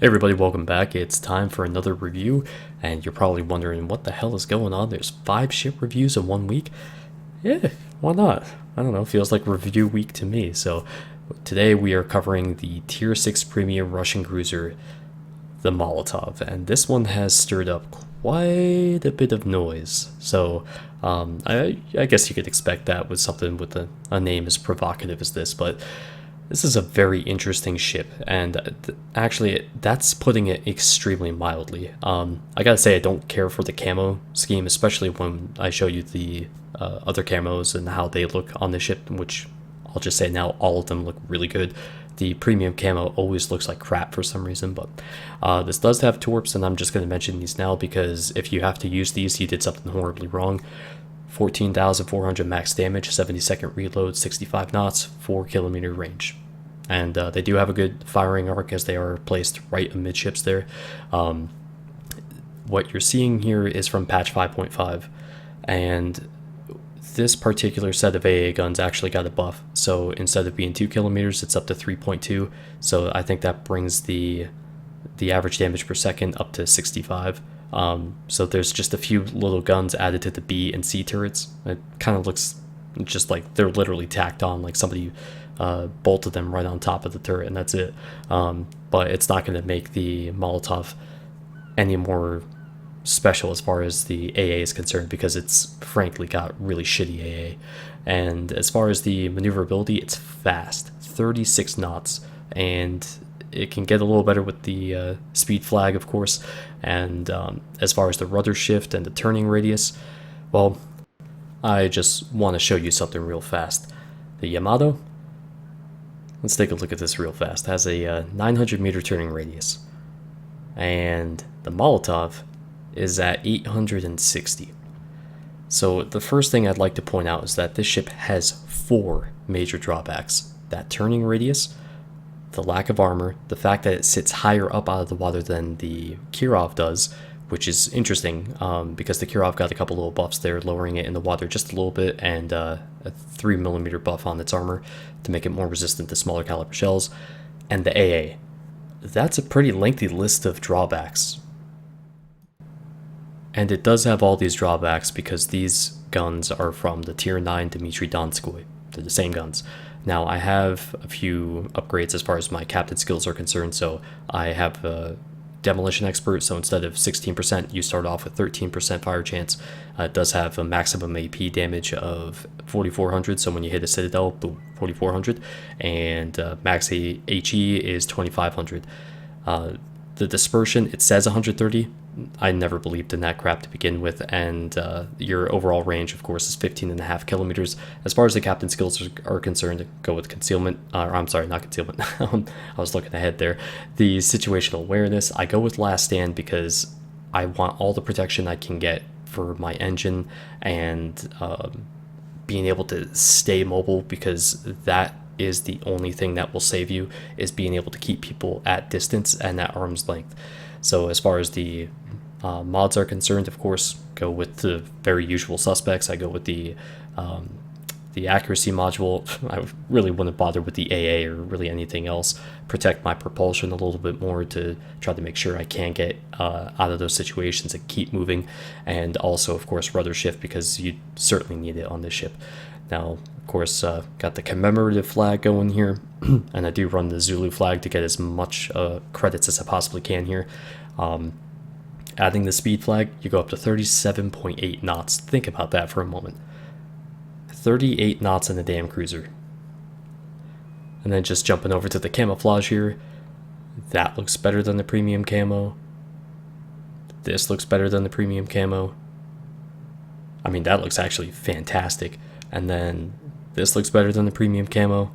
Hey everybody, welcome back. It's time for another review, and you're probably wondering what the hell is going on. There's 5 ship reviews in 1 week. Yeah, why not? I don't know, feels like review week to me. So today we are covering the Tier 6 premium Russian cruiser, the Molotov, and this one has stirred up quite a bit of noise. So I guess you could expect that with something with a name as provocative as this, but this is a very interesting ship, and actually, that's putting it extremely mildly. I gotta say, I don't care for the camo scheme, especially when I show you the other camos and how they look on the ship, which I'll just say now, all of them look really good. The premium camo always looks like crap for some reason, but this does have torps, and I'm just going to mention these now because if you have to use these, you did something horribly wrong. 14,400 max damage, 70-second reload, 65 knots, 4-kilometer range. And they do have a good firing arc as they are placed right amidships there. What you're seeing here is from patch 5.5, and this particular set of AA guns actually got a buff. So instead of being 2 kilometers, it's up to 3.2. So I think that brings the average damage per second up to 65. So there's just a few little guns added to the B and C turrets. It kind of looks just like they're literally tacked on, like somebody bolted them right on top of the turret, and that's it. But it's not going to make the Molotov any more special as far as the AA is concerned, because it's frankly got really shitty AA. And as far as the maneuverability, it's fast, 36 knots, and it can get a little better with the speed flag, of course. And as far as the rudder shift and the turning radius, well, I just want to show you something real fast. The Yamato, let's take a look at this real fast, has a 900 meter turning radius, and the Molotov is at 860. So the first thing I'd like to point out is that this ship has 4 major drawbacks: that turning radius, the lack of armor, the fact that it sits higher up out of the water than the Kirov does, which is interesting because the Kirov got a couple little buffs there, lowering it in the water just a little bit, and a 3mm buff on its armor to make it more resistant to smaller caliber shells, and the AA. That's a pretty lengthy list of drawbacks. And it does have all these drawbacks because these guns are from the Tier 9 Dmitry Donskoy. They're the same guns. Now, I have a few upgrades as far as my captain skills are concerned, so I have a Demolition Expert, so instead of 16%, you start off with 13% fire chance. It does have a maximum AP damage of 4,400, so when you hit a citadel, boom, 4,400, and max HE is 2,500. The dispersion, it says 130. I never believed in that crap to begin with, and your overall range, of course, is 15.5 kilometers. As far as the captain skills are concerned, go with concealment. I'm sorry, not concealment. I was looking ahead there. The situational awareness, I go with last stand because I want all the protection I can get for my engine and being able to stay mobile, because that is the only thing that will save you, is being able to keep people at distance and at arm's length. So as far as the mods are concerned, of course, go with the very usual suspects. I go with the accuracy module. I really wouldn't bother with the AA or really anything else. Protect my propulsion a little bit more to try to make sure I can get out of those situations and keep moving. And also, of course, rudder shift, because you certainly need it on this ship. Now, of course, got the commemorative flag going here, and I do run the Zulu flag to get as much credits as I possibly can here. Adding the speed flag, you go up to 37.8 knots. Think about that for a moment. 38 knots in a damn cruiser. And then just jumping over to the camouflage here, that looks better than the premium camo. This looks better than the premium camo. I mean, that looks actually fantastic. And then this looks better than the premium camo.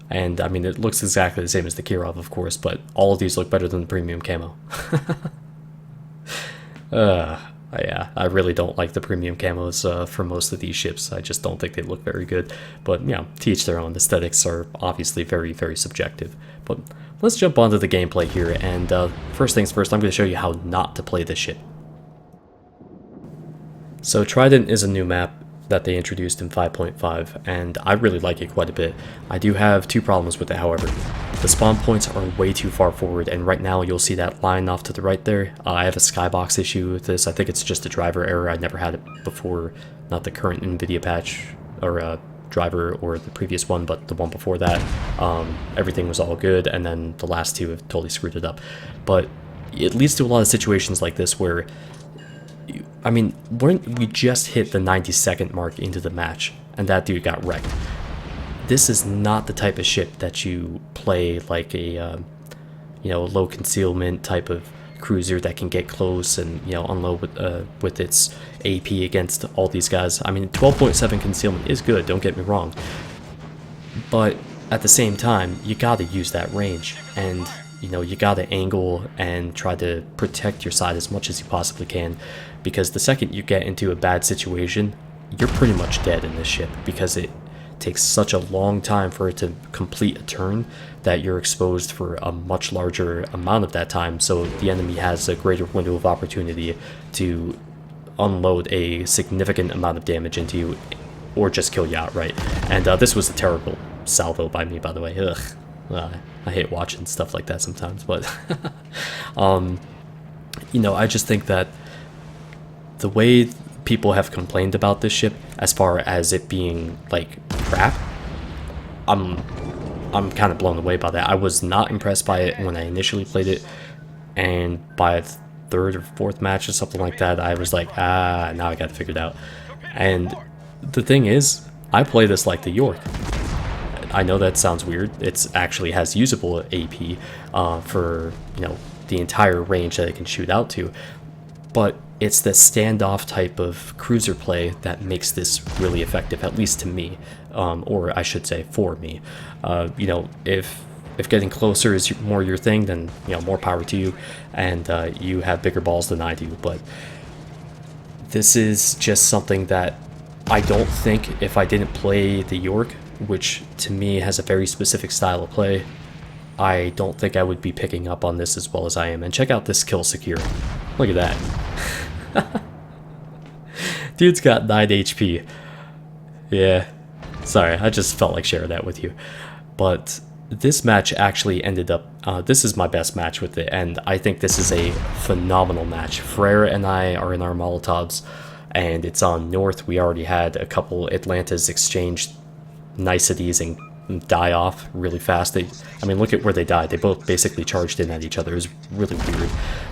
And I mean, it looks exactly the same as the Kirov, of course, but all of these look better than the premium camo. Yeah, I really don't like the premium camos for most of these ships. I just don't think they look very good. But, you know, to each their own. Aesthetics are obviously very, very subjective. But let's jump onto the gameplay here. And first things first, I'm going to show you how not to play this ship. So Trident is a new map. that they introduced in 5.5, and I really like it quite a bit. I do have two problems with it, however. The spawn points are way too far forward, and right now you'll see that line off to the right there. I have a skybox issue with this. I think it's just a driver error. I never had it before, not the current NVIDIA patch, or driver, or the previous one, but the one before that. Everything was all good, and then the last two have totally screwed it up. But it leads to a lot of situations like this where, I mean, we just hit the 90-second mark into the match, and that dude got wrecked. This is not the type of ship that you play like a, low concealment type of cruiser that can get close and, unload with its AP against all these guys. I mean, 12.7 concealment is good, don't get me wrong. But at the same time, you gotta use that range, and, you gotta angle and try to protect your side as much as you possibly can, because the second you get into a bad situation, you're pretty much dead in this ship, because it takes such a long time for it to complete a turn that you're exposed for a much larger amount of that time, so the enemy has a greater window of opportunity to unload a significant amount of damage into you or just kill you outright. And this was a terrible salvo by me, by the way. Ugh. I hate watching stuff like that sometimes, but I just think that the way people have complained about this ship as far as it being like crap, I'm kind of blown away by that. I was not impressed by it when I initially played it, and by the third or fourth match or something like that, I was like, now I got to figure it out. And the thing is, I play this like the York. I know that sounds weird. It actually has usable AP for the entire range that it can shoot out to, but it's the standoff type of cruiser play that makes this really effective, at least to me, or I should say for me. If getting closer is more your thing, then more power to you, and you have bigger balls than I do. But this is just something that I don't think, if I didn't play the York, which to me has a very specific style of play, I don't think I would be picking up on this as well as I am. And check out this kill secure. Look at that. Dude's got 9 HP. Yeah, sorry, I just felt like sharing that with you. But this match actually ended up, this is my best match with it, and I think this is a phenomenal match. Frere and I are in our Molotovs, and it's on North. We already had a couple Atlantas exchange niceties and die off really fast. I mean, look at where they died. They both basically charged in at each other. It was really weird.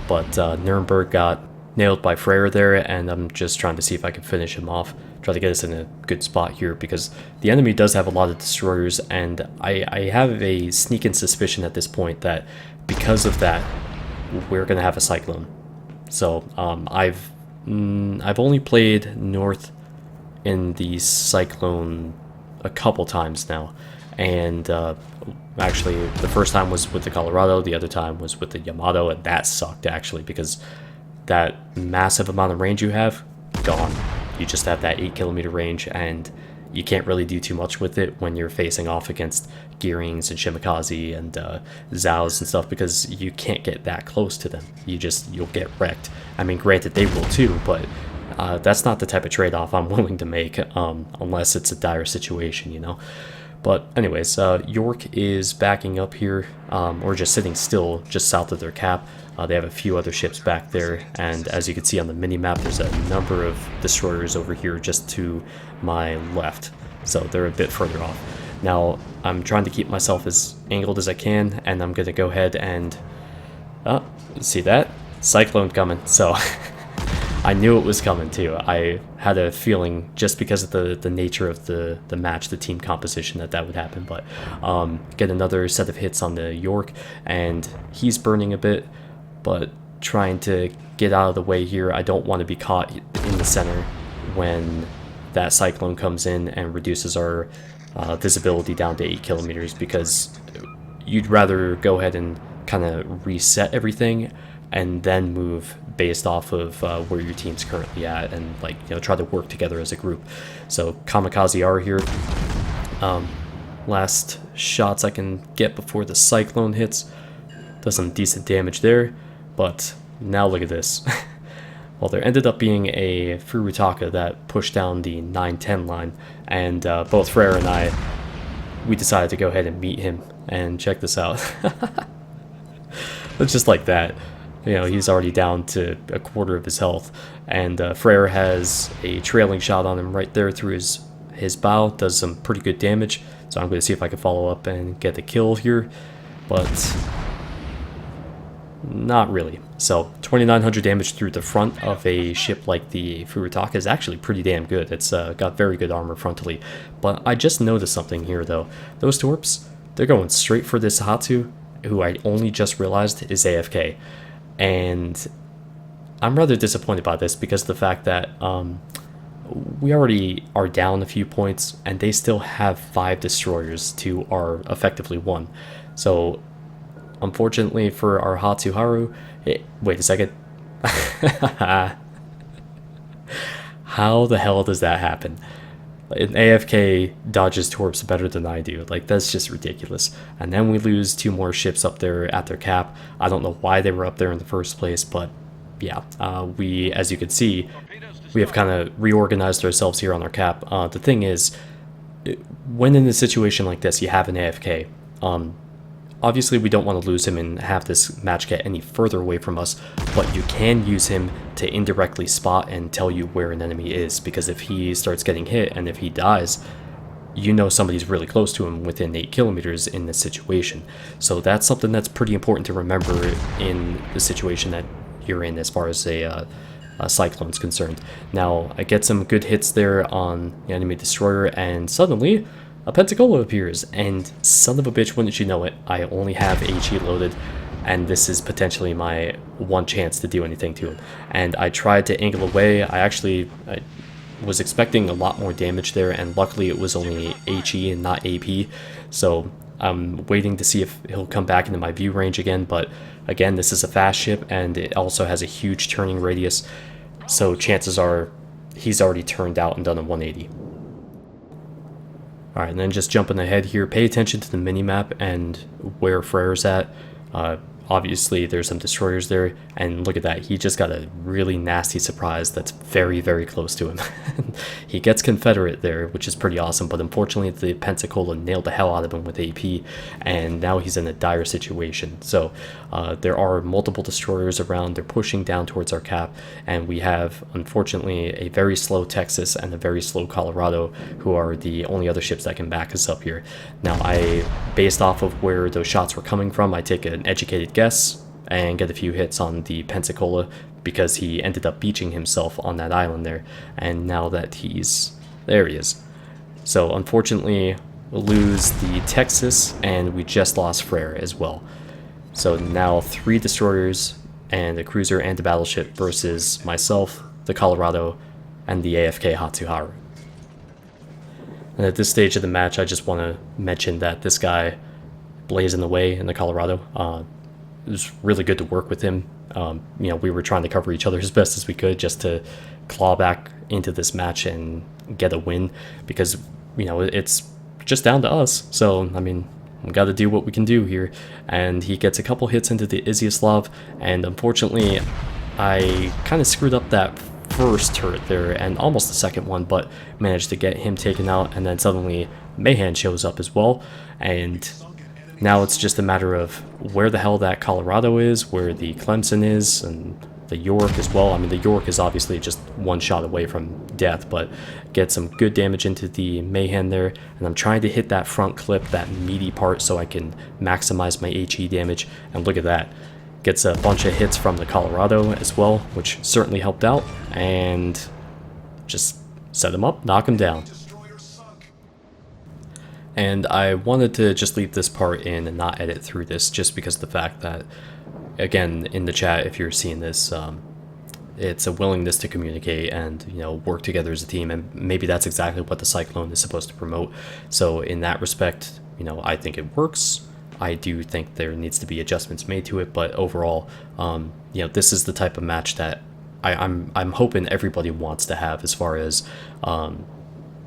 But Nuremberg got nailed by Frere there, and I'm just trying to see if I can finish him off. Try to get us in a good spot here, because the enemy does have a lot of destroyers, and I have a sneaking suspicion at this point that because of that, we're going to have a Cyclone. So I've only played North in the Cyclone a couple times now, and actually the first time was with the Colorado, the other time was with the Yamato, and that sucked actually, because that massive amount of range you have, gone. You just have that 8-kilometer range, and you can't really do too much with it when you're facing off against Gearings and Shimikaze and Zhaos and stuff, because you can't get that close to them. You'll get wrecked. I mean, granted, they will too, but that's not the type of trade-off I'm willing to make, unless it's a dire situation, But anyways, York is backing up here, or just sitting still just south of their cap. They have a few other ships back there, and as you can see on the mini-map, there's a number of destroyers over here just to my left, so they're a bit further off. Now, I'm trying to keep myself as angled as I can, and I'm going to go ahead and... see that? Cyclone coming, so... I knew it was coming too. I had a feeling, just because of the nature of the match, the team composition, that would happen. But get another set of hits on the York, and he's burning a bit, but trying to get out of the way here. I don't want to be caught in the center when that Cyclone comes in and reduces our visibility down to 8 kilometers, because you'd rather go ahead and kind of reset everything and then move based off of where your team's currently at, and try to work together as a group. So Kamikaze are here. Last shots I can get before the Cyclone hits. Does some decent damage there, but now look at this. Well, there ended up being a Furutaka that pushed down the 9-10 line, and both Frere and we decided to go ahead and meet him. And check this out. It's just like that. You know, he's already down to a quarter of his health, and Frere has a trailing shot on him right there through his bow, does some pretty good damage. So I'm going to see if I can follow up and get the kill here, but not really. So 2,900 damage through the front of a ship like the Furutaka is actually pretty damn good. It's got very good armor frontally. But I just noticed something here though. Those torps, they're going straight for this Hatu, who I only just realized is AFK. And I'm rather disappointed by this because of the fact that we already are down a few points and they still have 5 destroyers to our effectively 1. So unfortunately for our Hatsuharu, wait a second. How the hell does that happen? An AFK dodges torps better than I do. Like, that's just ridiculous. And then we lose 2 more ships up there at their cap. I don't know why they were up there in the first place, but yeah, we, as you can see, we have kind of reorganized ourselves here on our cap. The thing is, when in a situation like this, you have an AFK. Obviously, we don't want to lose him and have this match get any further away from us, but you can use him to indirectly spot and tell you where an enemy is, because if he starts getting hit and if he dies, you know somebody's really close to him within 8 kilometers in this situation. So that's something that's pretty important to remember in the situation that you're in as far as a Cyclone's concerned. Now, I get some good hits there on the enemy destroyer, and suddenly a Pensacola appears, and son of a bitch, wouldn't you know it, I only have HE loaded, and this is potentially my one chance to do anything to him. And I tried to angle away. I was expecting a lot more damage there, and luckily it was only HE and not AP, so I'm waiting to see if he'll come back into my view range again. But again, this is a fast ship, and it also has a huge turning radius, so chances are he's already turned out and done a 180. Alright, and then just jumping ahead here, pay attention to the minimap and where Frere's at. Obviously, there's some destroyers there, and look at that, he just got a really nasty surprise that's very, very close to him. He gets Confederate there, which is pretty awesome, but unfortunately the Pensacola nailed the hell out of him with AP, and now he's in a dire situation. So there are multiple destroyers around, they're pushing down towards our cap, and we have, unfortunately, a very slow Texas and a very slow Colorado, who are the only other ships that can back us up here. Now, based off of where those shots were coming from, I take an educated guess and get a few hits on the Pensacola, because he ended up beaching himself on that island there, and now that there he is. So unfortunately, we'll lose the Texas, and we just lost Frere as well. So now 3 destroyers and a cruiser and a battleship versus myself, the Colorado, and the AFK Hatsuharu. And at this stage of the match, I just want to mention that this guy blazing away in the Colorado, it was really good to work with him. You know, we were trying to cover each other as best as we could just to claw back into this match and get a win, because, you know, it's just down to us. So, I mean, we got to do what we can do here. And he gets a couple hits into the Izyaslav, and unfortunately, I kind of screwed up that first turret there and almost the second one, but managed to get him taken out. And then suddenly Mahan shows up as well, and now it's just a matter of where the hell that Colorado is, where the Clemson is, and the York as well. I mean, the York is obviously just one shot away from death, but get some good damage into the Mahan there. And I'm trying to hit that front clip, that meaty part, so I can maximize my HE damage. And look at that. Gets a bunch of hits from the Colorado as well, which certainly helped out. And just set him up, knock him down. And I wanted to just leave this part in and not edit through this, just because of the fact that, again, in the chat, if you're seeing this, it's a willingness to communicate and, you know, work together as a team, and maybe that's exactly what the Cyclone is supposed to promote. So in that respect, you know, I think it works. I do think there needs to be adjustments made to it, but overall, you know, this is the type of match that I'm hoping everybody wants to have, as far as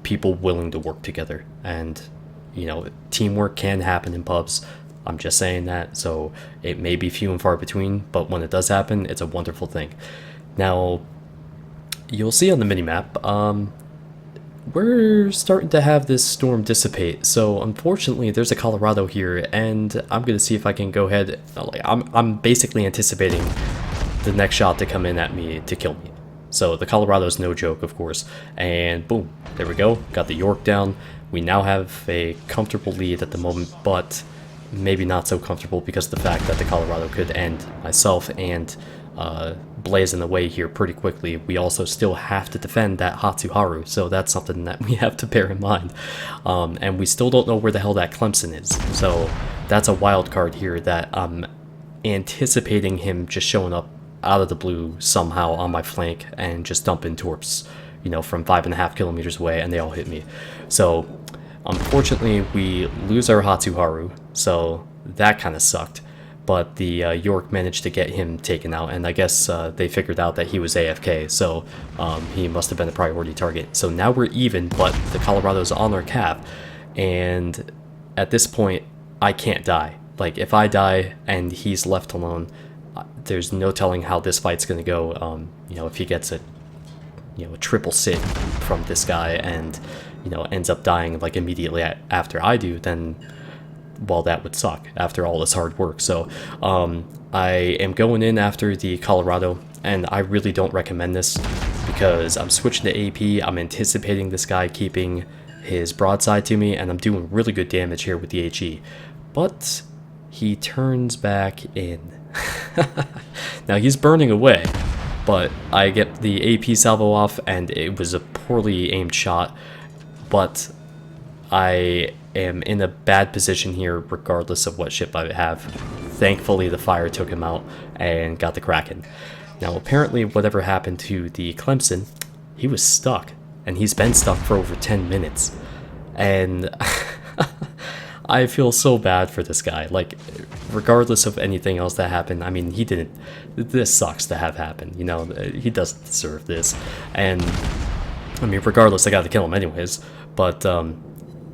people willing to work together. And, you know, teamwork can happen in pubs. I'm just saying that, so it may be few and far between, but when it does happen, it's a wonderful thing. Now, you'll see on the minimap, we're starting to have this storm dissipate. So unfortunately, there's a Colorado here, and I'm gonna see if I can go ahead. Like, I'm basically anticipating the next shot to come in at me to kill me. So the Colorado's no joke, of course. And boom, there we go. Got the York down. We now have a comfortable lead at the moment, but maybe not so comfortable because of the fact that the Colorado could end myself and blaze in the way here pretty quickly. We also still have to defend that Hatsuharu, so that's something that we have to bear in mind. And we still don't know where the hell that Clemson is, so that's a wild card here that I'm anticipating him just showing up out of the blue somehow on my flank and just dumping torps, you know, from 5.5 kilometers away, and they all hit me. So unfortunately, we lose our Hatsuharu, so that kind of sucked. But the York managed to get him taken out, and I guess they figured out that he was AFK, so he must have been a priority target. So now we're even, but the Colorado's on our cap, and at this point, I can't die. Like, if I die and he's left alone, there's no telling how this fight's gonna go. You know, if he gets a triple sit from this guy and, you know, ends up dying like immediately after I do, then, well, that would suck after all this hard work. So I am going in after the Colorado, and I really don't recommend this because I'm switching to AP. I'm anticipating this guy keeping his broadside to me, and I'm doing really good damage here with the HE. But he turns back in. Now he's burning away, but I get the AP salvo off, and it was a poorly aimed shot, but I am in a bad position here regardless of what ship I have. Thankfully the fire took him out and got the Kraken. Now apparently whatever happened to the Clemson, he was stuck, and he's been stuck for over 10 minutes. And I feel so bad for this guy. Like, regardless of anything else that happened, I mean, this sucks to have happen, you know, he doesn't deserve this. And I mean, regardless, I gotta kill him anyways. But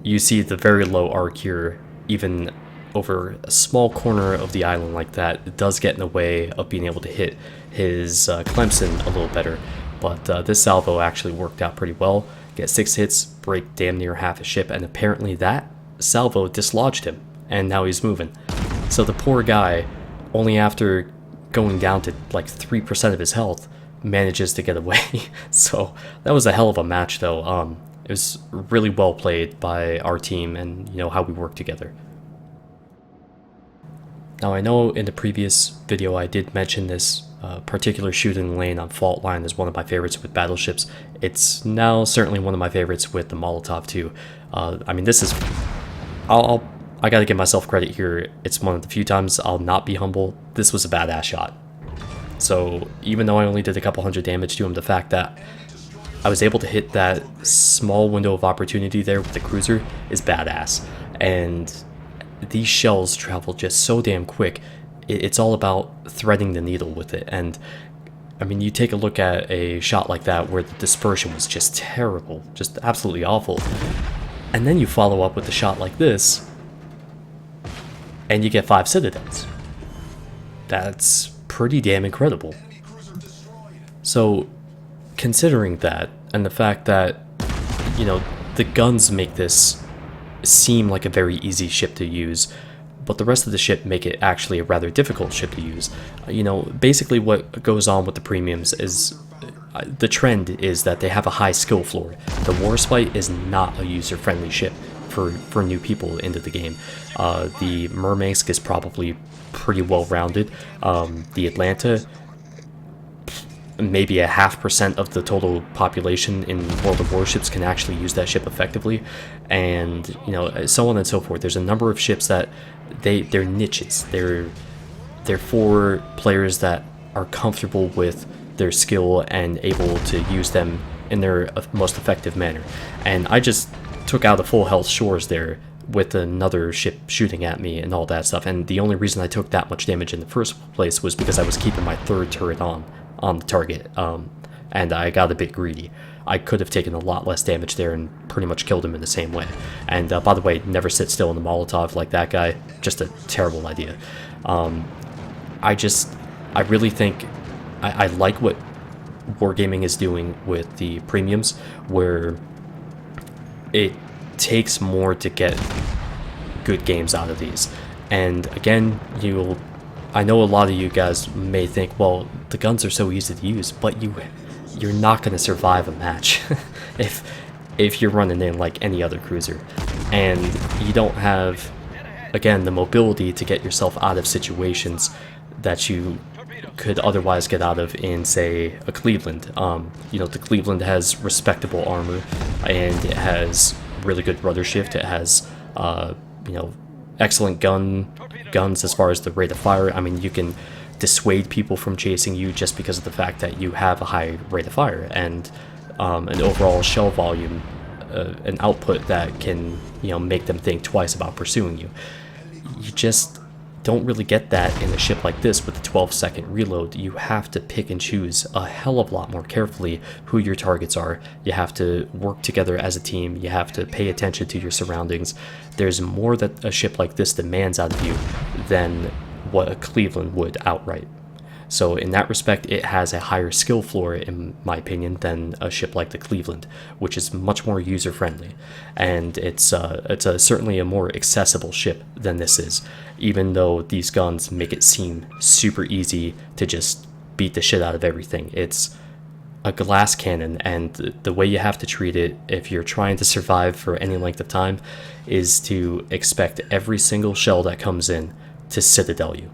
you see the very low arc here, even over a small corner of the island like that. It does get in the way of being able to hit his Clemson a little better. But this salvo actually worked out pretty well. Get 6 hits, break damn near half a ship, and apparently that salvo dislodged him, and now he's moving. So the poor guy, only after going down to like 3% of his health, manages to get away. So that was a hell of a match, though. It was really well played by our team, and you know how we work together. Now I know in the previous video I did mention this particular shooting lane on Fault Line is one of my favorites with battleships. It's now certainly one of my favorites with the Molotov too. I mean, this is, I gotta give myself credit here. It's one of the few times I'll not be humble. This was a badass shot. So even though I only did a couple hundred damage to him, the fact that I was able to hit that small window of opportunity there with the cruiser is badass. And these shells travel just so damn quick. It's all about threading the needle with it. And I mean, you take a look at a shot like that where the dispersion was just terrible, just absolutely awful. And then you follow up with a shot like this, and you get 5 citadels. That's pretty damn incredible. So, considering that, and the fact that, you know, the guns make this seem like a very easy ship to use, but the rest of the ship make it actually a rather difficult ship to use. You know, basically what goes on with the premiums is, the trend is that they have a high skill floor. The Warspite is not a user-friendly ship for new people into the game. The Murmansk is probably pretty well-rounded. The Atlanta, maybe a 0.5% of the total population in World of Warships can actually use that ship effectively, and you know, so on and so forth. There's a number of ships that they're niches. They're for players that are comfortable with their skill and able to use them in their most effective manner. And I just took out a full health Shores there with another ship shooting at me and all that stuff. And the only reason I took that much damage in the first place was because I was keeping my 3rd turret on the target, and I got a bit greedy. I could have taken a lot less damage there and pretty much killed him in the same way. And by the way, never sit still in the Molotov like that guy. Just a terrible idea. I really think I like what Wargaming is doing with the premiums, where it takes more to get good games out of these. And again, I know a lot of you guys may think, well, the guns are so easy to use, but you're not going to survive a match if you're running in like any other cruiser, and you don't have, again, the mobility to get yourself out of situations that you could otherwise get out of in, say, a Cleveland. The Cleveland has respectable armor, and it has really good rudder shift. It has, excellent guns as far as the rate of fire. I mean, you can dissuade people from chasing you just because of the fact that you have a high rate of fire and an overall shell volume, an output that can, make them think twice about pursuing you. You just don't really get that in a ship like this with a 12-second reload. You have to pick and choose a hell of a lot more carefully who your targets are. You have to work together as a team. You have to pay attention to your surroundings. There's more that a ship like this demands out of you than what a Cleveland would outright. So in that respect, it has a higher skill floor, in my opinion, than a ship like the Cleveland, which is much more user-friendly. And it's certainly a more accessible ship than this is, even though these guns make it seem super easy to just beat the shit out of everything. It's a glass cannon, and the way you have to treat it if you're trying to survive for any length of time is to expect every single shell that comes in to citadel you.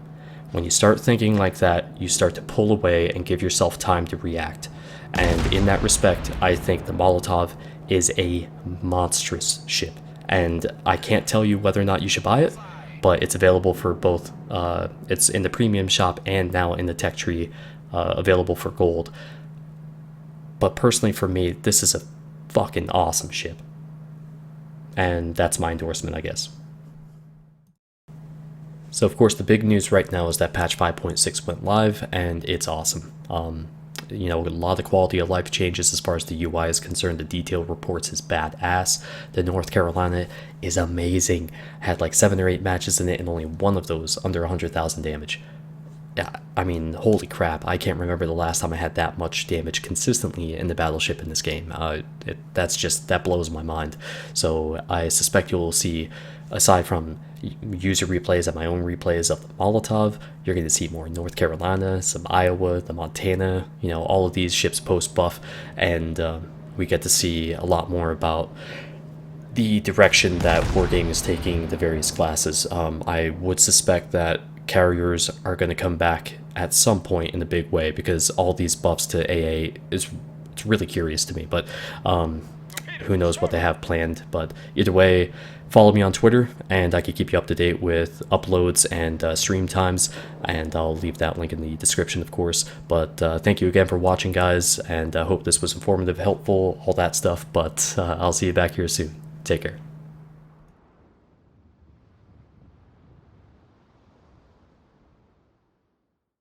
When you start thinking like that, you start to pull away and give yourself time to react. And in that respect, I think the Molotov is a monstrous ship. And I can't tell you whether or not you should buy it, but it's available for both. It's in the premium shop and now in the tech tree, available for gold. But personally for me, this is a fucking awesome ship. And that's my endorsement, I guess. So of course the big news right now is that patch 5.6 went live, and it's awesome. A lot of quality of life changes as far as the UI is concerned. The detail reports is badass. The North Carolina is amazing. Had like 7 or 8 matches in it, and only one of those under 100,000 damage. Yeah, I mean, holy crap, I can't remember the last time I had that much damage consistently in the battleship in this game. That blows my mind. So I suspect you'll see, aside from user replays and my own replays of the Molotov, you're going to see more North Carolina, some Iowa, the Montana, all of these ships post-buff, and we get to see a lot more about the direction that Wargaming is taking the various classes. I would suspect that carriers are going to come back at some point in a big way, because all these buffs to AA it's really curious to me, but who knows what they have planned. But either way, follow me on Twitter, and I can keep you up to date with uploads and stream times, and I'll leave that link in the description, of course. But thank you again for watching, guys, and I hope this was informative, helpful, all that stuff. But I'll see you back here soon. Take care.